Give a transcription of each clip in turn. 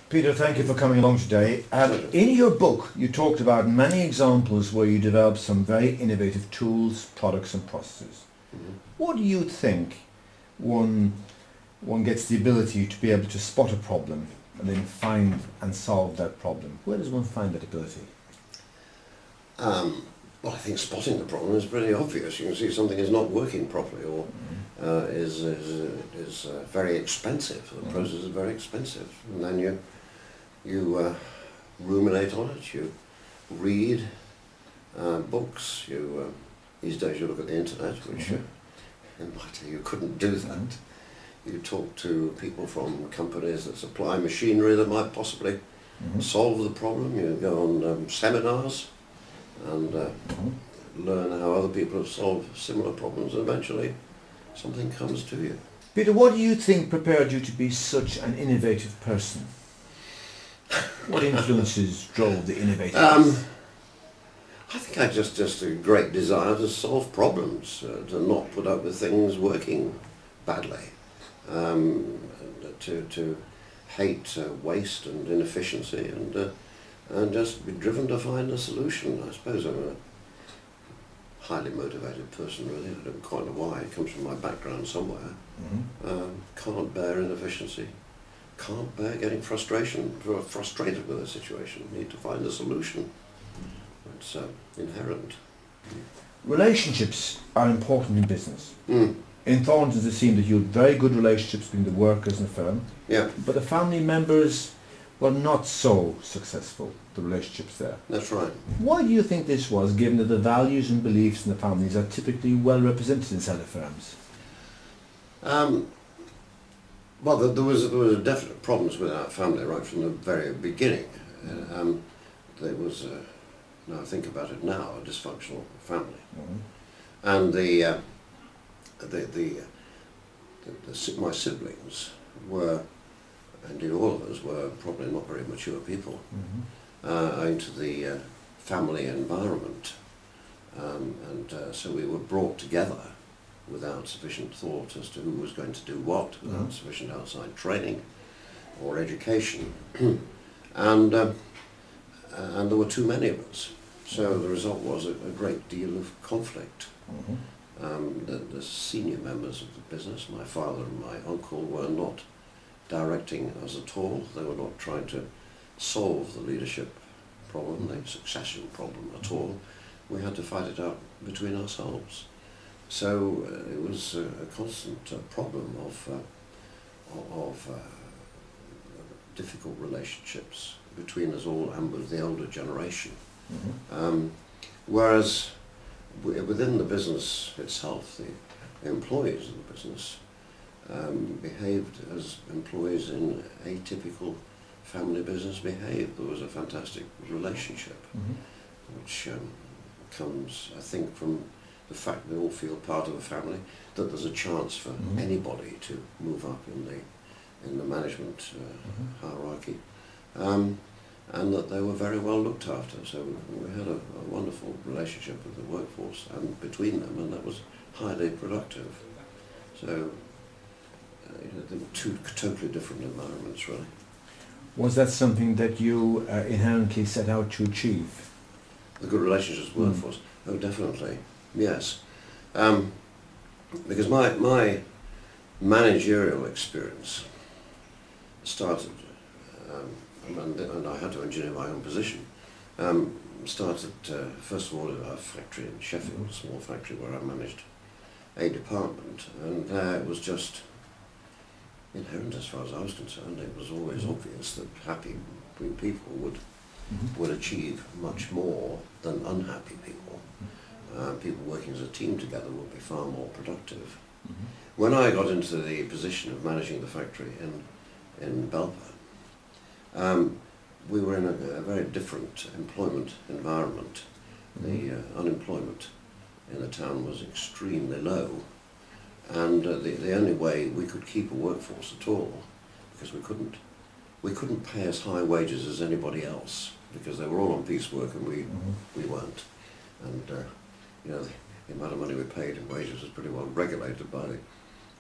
Peter, thank you for coming along today. In your book, you talked about many examples where you developed some very innovative tools, products and processes. What do you think one gets the ability to be able to spot a problem and then find and solve that problem? Where does one find that ability? Well, I think spotting the problem is pretty obvious. You can see something is not working properly or is very expensive. The process is very expensive, and then you ruminate on it. You read books. These days you look at the internet, which in my day you couldn't do that. You talk to people from companies that supply machinery that might possibly solve the problem. You go on seminars and learn how other people have solved similar problems, and eventually something comes to you. Peter, what do you think prepared you to be such an innovative person? What influences drove the innovativeness? I think I just a great desire to solve problems, to not put up with things working badly, to hate waste and inefficiency, and just be driven to find a solution. I suppose I'm a highly motivated person, really. I don't quite know why. It comes from my background somewhere. Can't bear inefficiency. Can't bear getting frustrated with a situation. Need to find a solution. It's inherent. Relationships are important in business. In Thorntons it seemed that you had very good relationships between the workers and the firm. Yeah. But the family members were not so successful, the relationships there. That's right. Why do you think this was, given that the values and beliefs in the families are typically well represented in seller firms? Well, there was definite problems with our family right from the very beginning. There was, now I think about it now, a dysfunctional family, and my siblings were, indeed all of us, were probably not very mature people, owing to the family environment, and so we were brought together without sufficient thought as to who was going to do what, without sufficient outside training or education, and there were too many of us. So the result was a great deal of conflict. The senior members of the business, my father and my uncle, were not directing us at all. They were not trying to solve the leadership problem, the succession problem at all. We had to fight it out between ourselves. So it was a constant problem of difficult relationships between us all and with the older generation. Whereas within the business itself, the employees of the business behaved as employees in a typical family business behaved. There was a fantastic relationship, which comes, I think, from the fact they all feel part of a family, that there's a chance for anybody to move up in the management hierarchy, and that they were very well looked after. So we had a wonderful relationship with the workforce and between them, and that was highly productive. So they were two totally different environments, really. Was that something that you inherently set out to achieve? The good relationships with the workforce? Oh, definitely. Yes, because my managerial experience started, and I had to engineer my own position, started first of all at a factory in Sheffield, a small factory where I managed a department, and it was just inherent as far as I was concerned. It was always obvious that happy people would achieve much more than unhappy people. People working as a team together would be far more productive. When I got into the position of managing the factory in Belper, we were in a very different employment environment. The unemployment in the town was extremely low, and the only way we could keep a workforce at all, because we couldn't pay as high wages as anybody else, because they were all on piecework and we weren't. And the amount of money we paid in wages was pretty well regulated by the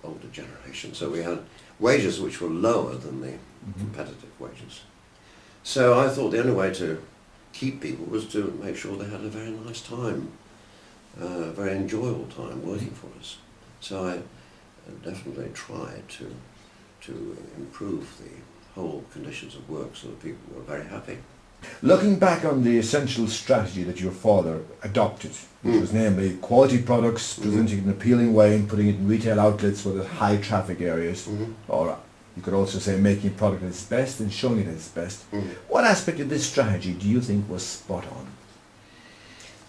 older generation. So we had wages which were lower than the competitive wages. So I thought the only way to keep people was to make sure they had a very nice time, a very enjoyable time working for us. So I definitely tried to improve the whole conditions of work so that people were very happy. Looking back on the essential strategy that your father adopted, which was namely quality products, presenting in an appealing way and putting it in retail outlets with high traffic areas, or you could also say making a product at its best and showing it at its best. What aspect of this strategy do you think was spot on?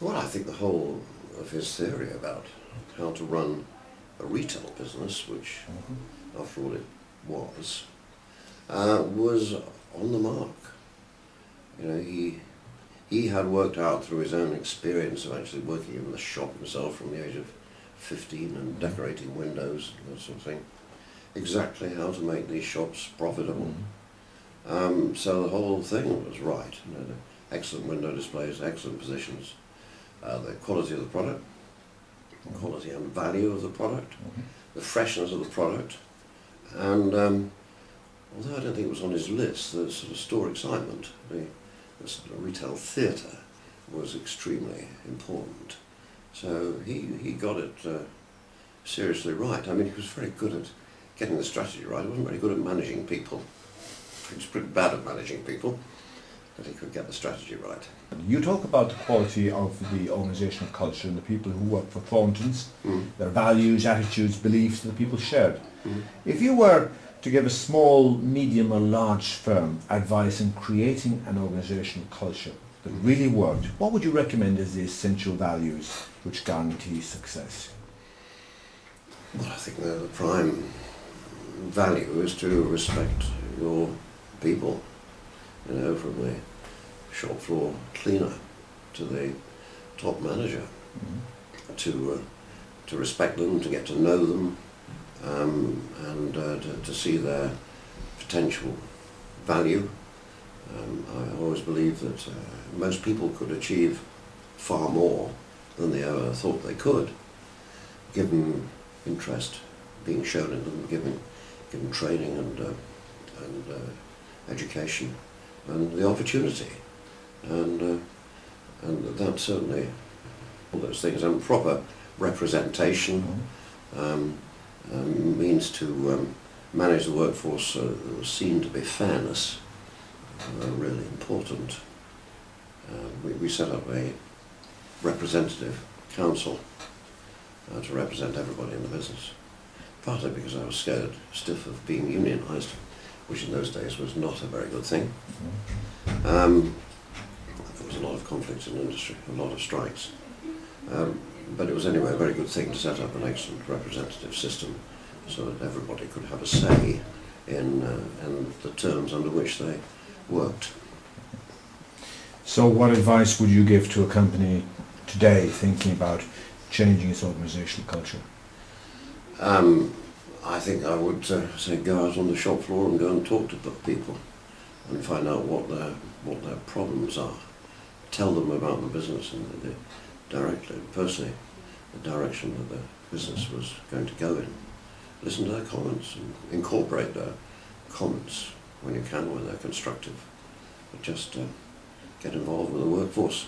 Well, I think the whole of his theory about how to run a retail business, which after all it was on the mark. You know, he had worked out through his own experience of actually working in the shop himself from the age of 15 and decorating windows and that sort of thing, exactly how to make these shops profitable. So the whole thing was right. You know, the excellent window displays, excellent positions, the quality of the product, the quality and value of the product, the freshness of the product, and although I don't think it was on his list, the sort of store excitement, the sort of retail theatre was extremely important. So he got it seriously right. I mean, he was very good at getting the strategy right. He wasn't very good at managing people. He was pretty bad at managing people, but he could get the strategy right. You talk about the quality of the organisational culture and the people who work for Thorntons, their values, attitudes, beliefs that the people shared. If you were to give a small, medium or large firm advice in creating an organisational culture that really worked, what would you recommend as the essential values which guarantee success? Well, I think the prime value is to respect your people, you know, from the shop floor cleaner to the top manager, to respect them, to get to know them, and to see their potential value. I always believe that most people could achieve far more than they ever thought they could, given interest being shown in them, given training and education and the opportunity, and that certainly all those things, and proper representation means to manage the workforce that was seen to be fairness, really important. We set up a representative council to represent everybody in the business, partly because I was scared stiff of being unionised, which in those days was not a very good thing. There was a lot of conflicts in the industry, a lot of strikes. But it was anyway a very good thing to set up an excellent representative system so that everybody could have a say in the terms under which they worked. So what advice would you give to a company today thinking about changing its organisational culture? I think I would say go out on the shop floor and go and talk to people and find out what their problems are. Tell them about the business and directly, personally, the direction that the business was going to go in. Listen to their comments and incorporate their comments when you can, when they're constructive. But just get involved with the workforce.